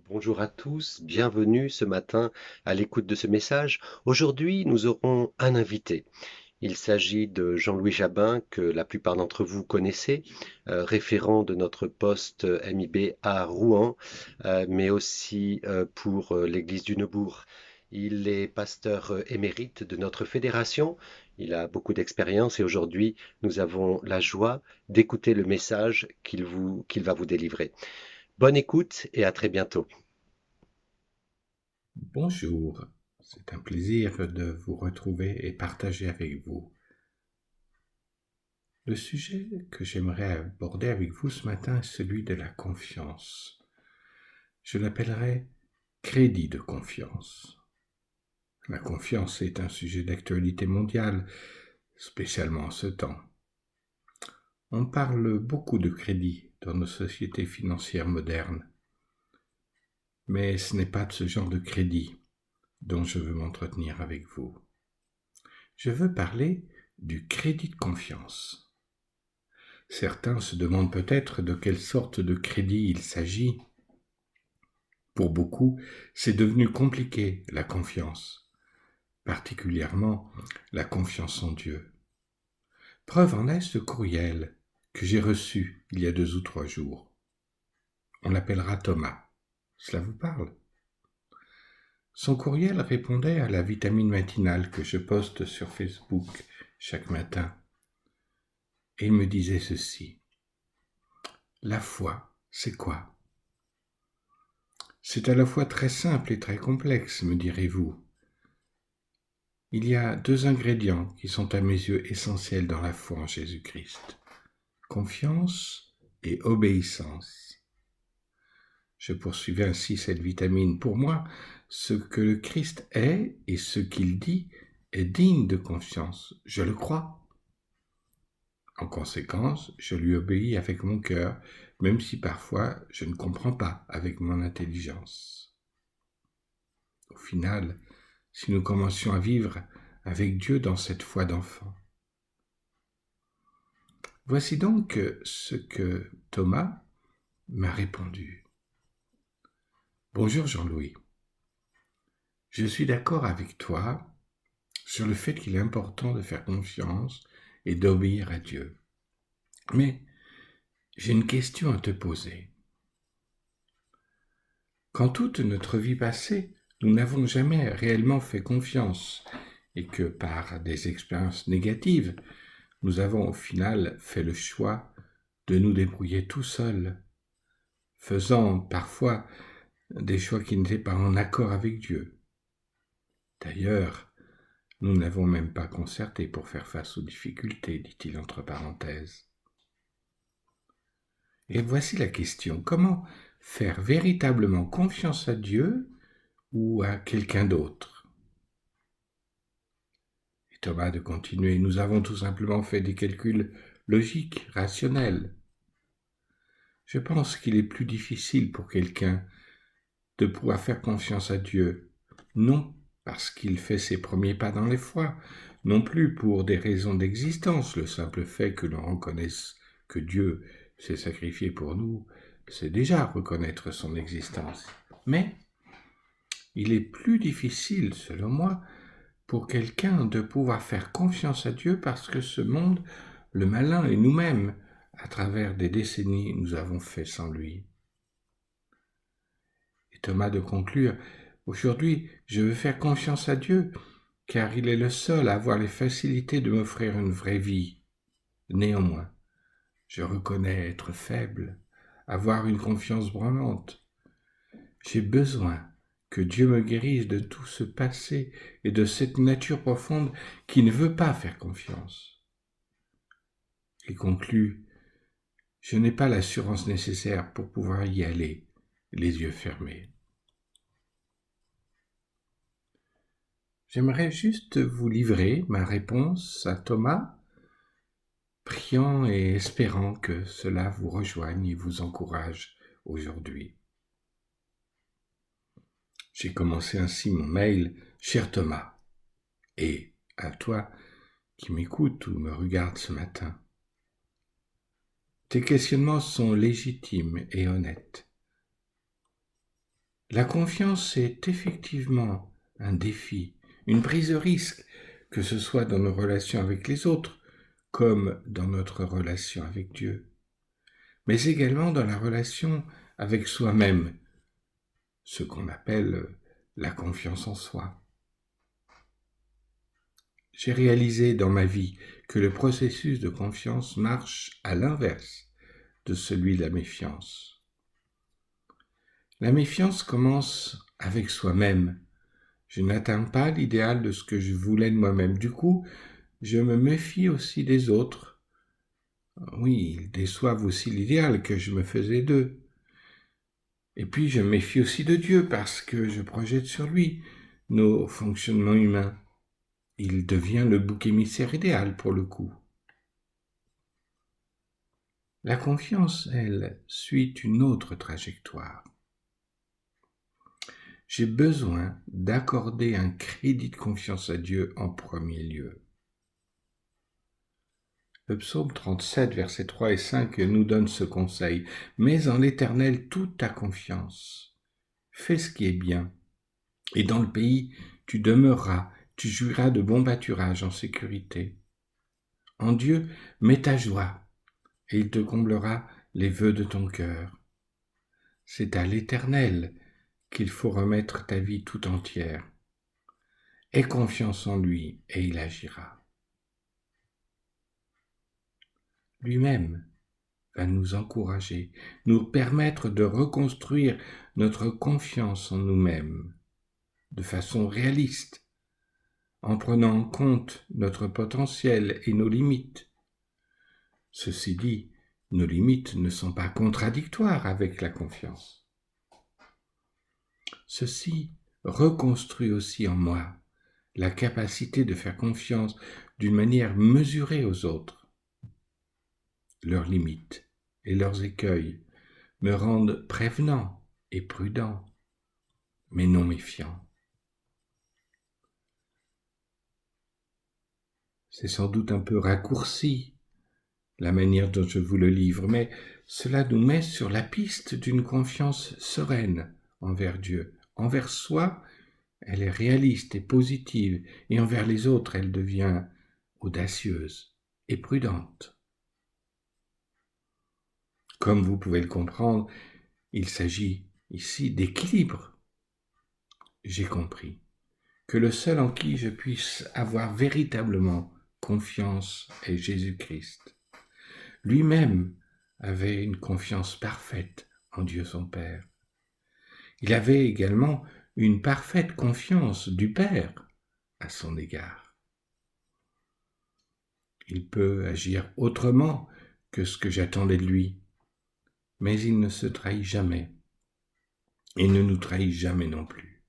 Bonjour à tous, bienvenue ce matin à l'écoute de ce message. Aujourd'hui, nous aurons un invité. Il s'agit de Jean-Louis Jabin, que la plupart d'entre vous connaissez, référent de notre poste MIB à Rouen, mais aussi pour l'église du Neubourg. Il est pasteur émérite de notre fédération. Il a beaucoup d'expérience et aujourd'hui, nous avons la joie d'écouter le message qu'il va vous délivrer. Bonne écoute et à très bientôt. Bonjour, c'est un plaisir de vous retrouver et partager avec vous. Le sujet que j'aimerais aborder avec vous ce matin est celui de la confiance. Je l'appellerai crédit de confiance. La confiance est un sujet d'actualité mondiale, spécialement en ce temps. On parle beaucoup de crédit dans nos sociétés financières modernes, mais ce n'est pas de ce genre de crédit dont je veux m'entretenir avec vous. Je veux parler du crédit de confiance. Certains se demandent peut-être de quelle sorte de crédit il s'agit. Pour beaucoup, c'est devenu compliqué, la confiance, particulièrement la confiance en Dieu. Preuve en est ce courriel que j'ai reçu il y a 2 ou 3 jours. On l'appellera Thomas. Cela vous parle? Son courriel répondait à la vitamine matinale que je poste sur Facebook chaque matin. Et il me disait ceci. La foi, c'est quoi? C'est à la fois très simple et très complexe, me direz-vous. Il y a 2 ingrédients qui sont à mes yeux essentiels dans la foi en Jésus-Christ. Confiance et obéissance. Je poursuivais ainsi cette vitamine. Pour moi, ce que le Christ est et ce qu'il dit est digne de confiance. Je le crois. En conséquence, je lui obéis avec mon cœur, même si parfois je ne comprends pas avec mon intelligence. Au final, si nous commencions à vivre avec Dieu dans cette foi d'enfant. Voici donc ce que Thomas m'a répondu. Bonjour Jean-Louis, je suis d'accord avec toi sur le fait qu'il est important de faire confiance et d'obéir à Dieu. Mais j'ai une question à te poser. Quand toute notre vie passée, nous n'avons jamais réellement fait confiance et que par des expériences négatives, nous avons au final fait le choix de nous débrouiller tout seuls, faisant parfois des choix qui n'étaient pas en accord avec Dieu. D'ailleurs, nous n'avons même pas concerté pour faire face aux difficultés, dit-il entre parenthèses. Et voici la question, comment faire véritablement confiance à Dieu ou à quelqu'un d'autre? Et Thomas de continuer, nous avons tout simplement fait des calculs logiques, rationnels. Je pense qu'il est plus difficile pour quelqu'un de pouvoir faire confiance à Dieu, non parce qu'il fait ses premiers pas dans les foi, non plus pour des raisons d'existence, le simple fait que l'on reconnaisse que Dieu s'est sacrifié pour nous, c'est déjà reconnaître son existence. Mais il est plus difficile, selon moi, pour quelqu'un de pouvoir faire confiance à Dieu parce que ce monde, le malin et nous-mêmes, à travers des décennies, nous avons fait sans lui. Et Thomas de conclure, aujourd'hui, je veux faire confiance à Dieu, car il est le seul à avoir les facilités de m'offrir une vraie vie. Néanmoins, je reconnais être faible, avoir une confiance branlante. J'ai besoin que Dieu me guérisse de tout ce passé et de cette nature profonde qui ne veut pas faire confiance. Il conclut, je n'ai pas l'assurance nécessaire pour pouvoir y aller, les yeux fermés. J'aimerais juste vous livrer ma réponse à Thomas, priant et espérant que cela vous rejoigne et vous encourage aujourd'hui. J'ai commencé ainsi mon mail, cher Thomas, et à toi qui m'écoutes ou me regardes ce matin. Tes questionnements sont légitimes et honnêtes. La confiance est effectivement un défi, une prise de risque, que ce soit dans nos relations avec les autres, comme dans notre relation avec Dieu, mais également dans la relation avec soi-même, ce qu'on appelle la confiance en soi. J'ai réalisé dans ma vie que le processus de confiance marche à l'inverse de celui de la méfiance. La méfiance commence avec soi-même. Je n'atteins pas l'idéal de ce que je voulais de moi-même. Du coup, je me méfie aussi des autres. Oui, ils déçoivent aussi l'idéal que je me faisais d'eux. Et puis, je me méfie aussi de Dieu parce que je projette sur lui nos fonctionnements humains. Il devient le bouc émissaire idéal pour le coup. La confiance, elle, suit une autre trajectoire. J'ai besoin d'accorder un crédit de confiance à Dieu en premier lieu. Le psaume 37, versets 3 et 5 nous donne ce conseil. « Mets en l'Éternel toute ta confiance. Fais ce qui est bien. Et dans le pays, tu demeureras, tu jouiras de bons pâturages en sécurité. En Dieu, mets ta joie, et il te comblera les vœux de ton cœur. C'est à l'Éternel qu'il faut remettre ta vie tout entière. Aie confiance en lui, et il agira. » Lui-même va nous encourager, nous permettre de reconstruire notre confiance en nous-mêmes de façon réaliste, en prenant en compte notre potentiel et nos limites. Ceci dit, nos limites ne sont pas contradictoires avec la confiance. Ceci reconstruit aussi en moi la capacité de faire confiance d'une manière mesurée aux autres. Leurs limites et leurs écueils me rendent prévenant et prudent, mais non méfiant. C'est sans doute un peu raccourci la manière dont je vous le livre, mais cela nous met sur la piste d'une confiance sereine envers Dieu. Envers soi, elle est réaliste et positive, et envers les autres, elle devient audacieuse et prudente. Comme vous pouvez le comprendre, il s'agit ici d'équilibre. J'ai compris que le seul en qui je puisse avoir véritablement confiance est Jésus-Christ. Lui-même avait une confiance parfaite en Dieu son Père. Il avait également une parfaite confiance du Père à son égard. Il peut agir autrement que ce que j'attendais de lui, mais il ne se trahit jamais et ne nous trahit jamais non plus.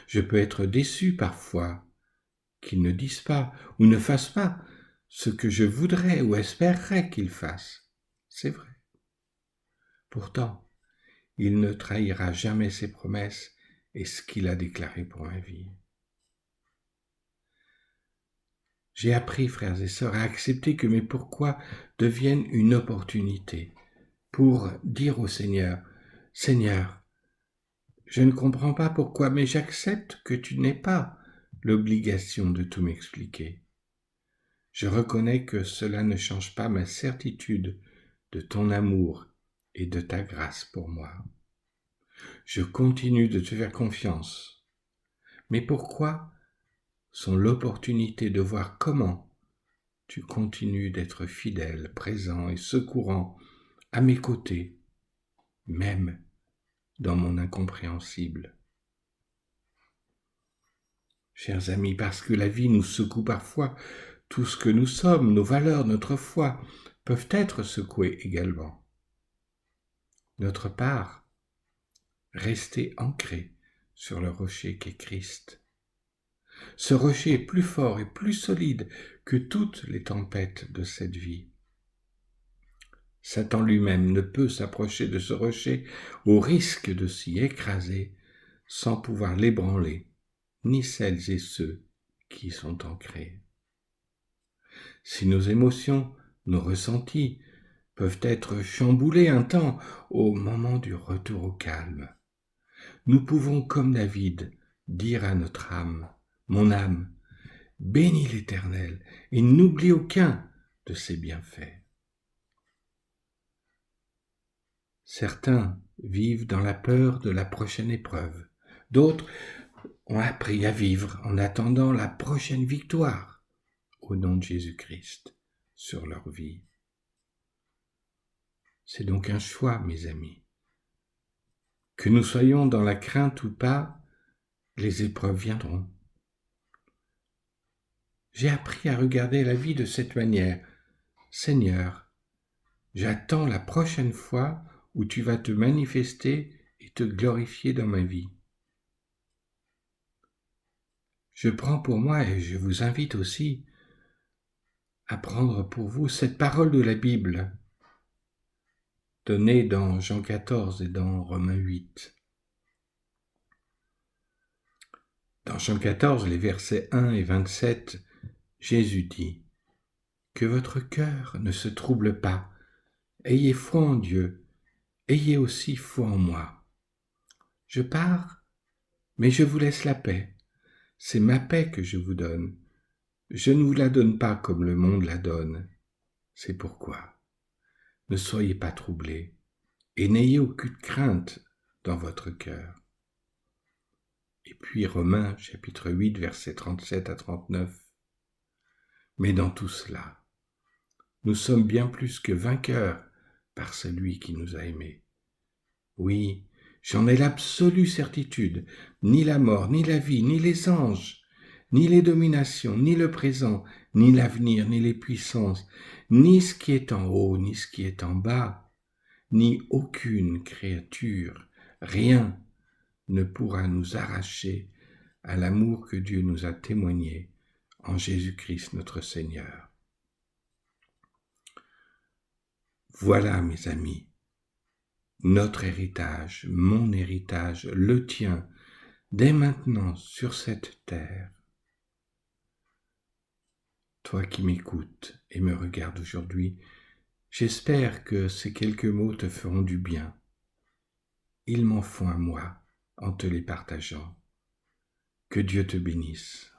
Je peux être déçu parfois qu'il ne dise pas ou ne fasse pas ce que je voudrais ou espérerais qu'il fasse. C'est vrai. Pourtant, il ne trahira jamais ses promesses et ce qu'il a déclaré pour ma vie. J'ai appris, frères et sœurs, à accepter que mes pourquoi deviennent une opportunité pour dire au Seigneur, « Seigneur, je ne comprends pas pourquoi, mais j'accepte que tu n'aies pas l'obligation de tout m'expliquer. Je reconnais que cela ne change pas ma certitude de ton amour et de ta grâce pour moi. Je continue de te faire confiance. Mais pourquoi sont l'opportunité de voir comment tu continues d'être fidèle, présent et secourant à mes côtés, même dans mon incompréhensible. » Chers amis, parce que la vie nous secoue parfois, tout ce que nous sommes, nos valeurs, notre foi, peuvent être secoués également. Notre part, rester ancré sur le rocher qu'est Christ. Ce rocher est plus fort et plus solide que toutes les tempêtes de cette vie. Satan lui-même ne peut s'approcher de ce rocher au risque de s'y écraser sans pouvoir l'ébranler, ni celles et ceux qui y sont ancrés. Si nos émotions, nos ressentis peuvent être chamboulés un temps au moment du retour au calme, nous pouvons, comme David, dire à notre âme, mon âme, bénis l'Éternel et n'oublie aucun de ses bienfaits. Certains vivent dans la peur de la prochaine épreuve. D'autres ont appris à vivre en attendant la prochaine victoire au nom de Jésus-Christ sur leur vie. C'est donc un choix, mes amis. Que nous soyons dans la crainte ou pas, les épreuves viendront. J'ai appris à regarder la vie de cette manière. Seigneur, j'attends la prochaine fois où tu vas te manifester et te glorifier dans ma vie. Je prends pour moi, et je vous invite aussi à prendre pour vous cette parole de la Bible, donnée dans Jean 14 et dans Romains 8. Dans Jean 14, les versets 1 et 27, Jésus dit « Que votre cœur ne se trouble pas, ayez foi en Dieu, ayez aussi foi en moi. Je pars, mais je vous laisse la paix. C'est ma paix que je vous donne. Je ne vous la donne pas comme le monde la donne. C'est pourquoi ne soyez pas troublés et n'ayez aucune crainte dans votre cœur. » Et puis Romains chapitre 8, versets 37 à 39. Mais dans tout cela, nous sommes bien plus que vainqueurs par celui qui nous a aimés. Oui, j'en ai l'absolue certitude, ni la mort, ni la vie, ni les anges, ni les dominations, ni le présent, ni l'avenir, ni les puissances, ni ce qui est en haut, ni ce qui est en bas, ni aucune créature, rien ne pourra nous arracher à l'amour que Dieu nous a témoigné en Jésus-Christ notre Seigneur. Voilà, mes amis, notre héritage, mon héritage, le tien, dès maintenant sur cette terre. Toi qui m'écoutes et me regardes aujourd'hui, j'espère que ces quelques mots te feront du bien. Ils m'en font à moi en te les partageant. Que Dieu te bénisse.